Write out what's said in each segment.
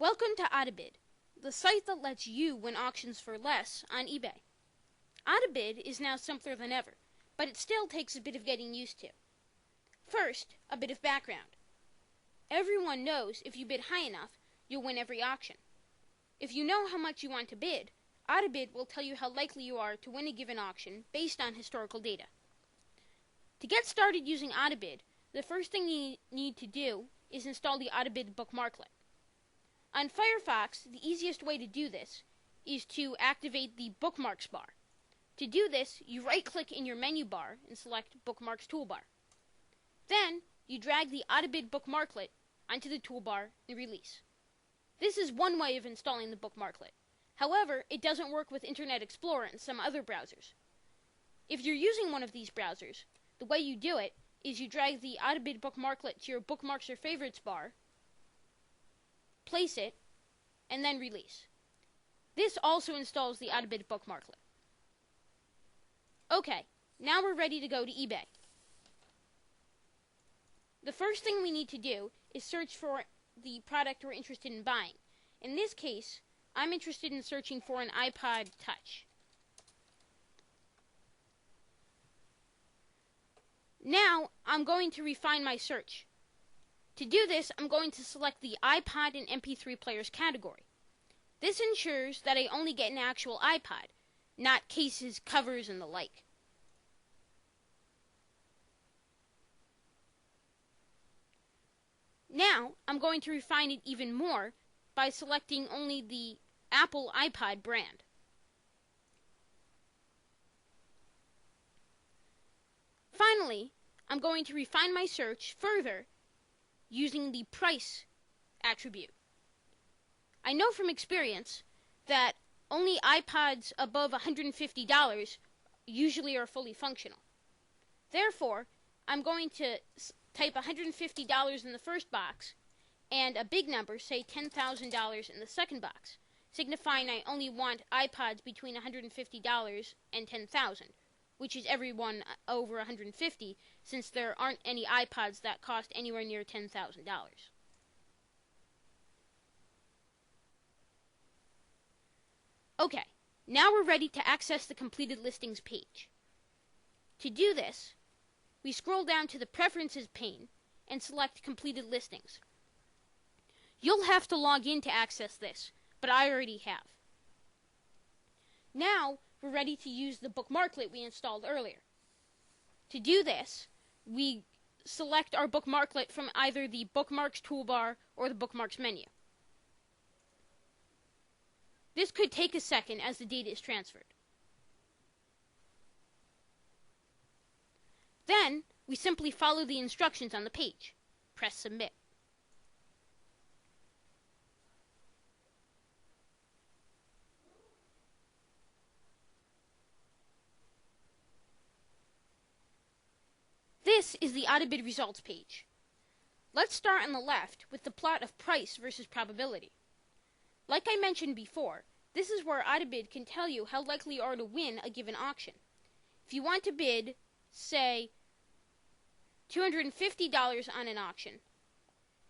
Welcome to Autobid, the site that lets you win auctions for less on eBay. Autobid is now simpler than ever, but it still takes a bit of getting used to. First, a bit of background. Everyone knows if you bid high enough, you'll win every auction. If you know how much you want to bid, Autobid will tell you how likely you are to win a given auction based on historical data. To get started using Autobid, the first thing you need to do is install the Autobid bookmarklet. On Firefox, the easiest way to do this is to activate the Bookmarks bar. To do this, you right-click in your menu bar and select Bookmarks toolbar. Then, you drag the Autobid bookmarklet onto the toolbar and release. This is one way of installing the bookmarklet. However, it doesn't work with Internet Explorer and some other browsers. If you're using one of these browsers, the way you do it is you drag the Autobid bookmarklet to your Bookmarks or Favorites bar, place it, and then release. This also installs the Autobid bookmarklet. Okay, now we're ready to go to eBay. The first thing we need to do is search for the product we're interested in buying. In this case, I'm interested in searching for an iPod Touch. Now, I'm going to refine my search. To do this, I'm going to select the iPod and MP3 players category. This ensures that I only get an actual iPod, not cases, covers, and the like. Now, I'm going to refine it even more by selecting only the Apple iPod brand. Finally, I'm going to refine my search further using the price attribute. I know from experience that only iPods above $150 usually are fully functional. Therefore, I'm going to type $150 in the first box and a big number, say $10,000 in the second box, signifying I only want iPods between $150 and $10,000, which is every one over $150, since there aren't any iPods that cost anywhere near $10,000. Okay, now we're ready to access the completed listings page. To do this, we scroll down to the Preferences pane and select Completed Listings. You'll have to log in to access this, but I already have. Now, we're ready to use the bookmarklet we installed earlier. To do this, we select our bookmarklet from either the Bookmarks toolbar or the Bookmarks menu. This could take a second as the data is transferred. Then, we simply follow the instructions on the page. Press Submit. This is the Autobid results page. Let's start on the left with the plot of price versus probability. Like I mentioned before, this is where Autobid can tell you how likely you are to win a given auction. If you want to bid, say, $250 on an auction,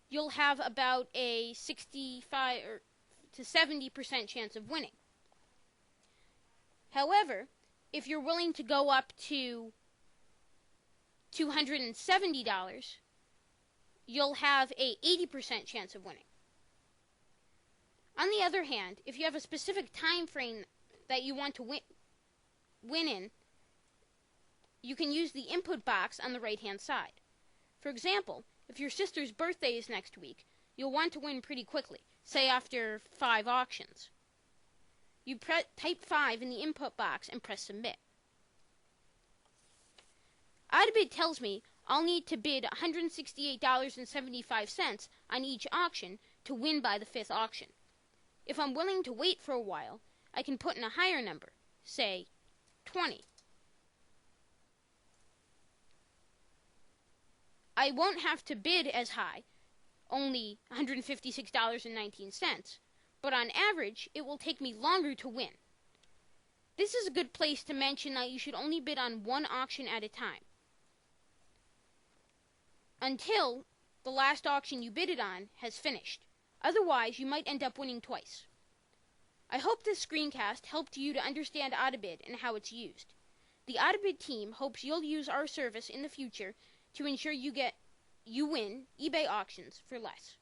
you'll have about a 65 to 70% chance of winning. However, if you're willing to go up to $270, you'll have a 80% chance of winning. On the other hand, if you have a specific time frame that you want to win in, you can use the input box on the right-hand side. For example, if your sister's birthday is next week, you'll want to win pretty quickly, say after 5 auctions. You type 5 in the input box and press Submit. Autobid tells me I'll need to bid $168.75 on each auction to win by the 5th auction. If I'm willing to wait for a while, I can put in a higher number, say 20. I won't have to bid as high, only $156.19, but on average, it will take me longer to win. This is a good place to mention that you should only bid on one auction at a time, until the last auction you bidded on has finished. Otherwise, you might end up winning twice. I hope this screencast helped you to understand AutoBid and how it's used. The AutoBid team hopes you'll use our service in the future to ensure you win eBay auctions for less.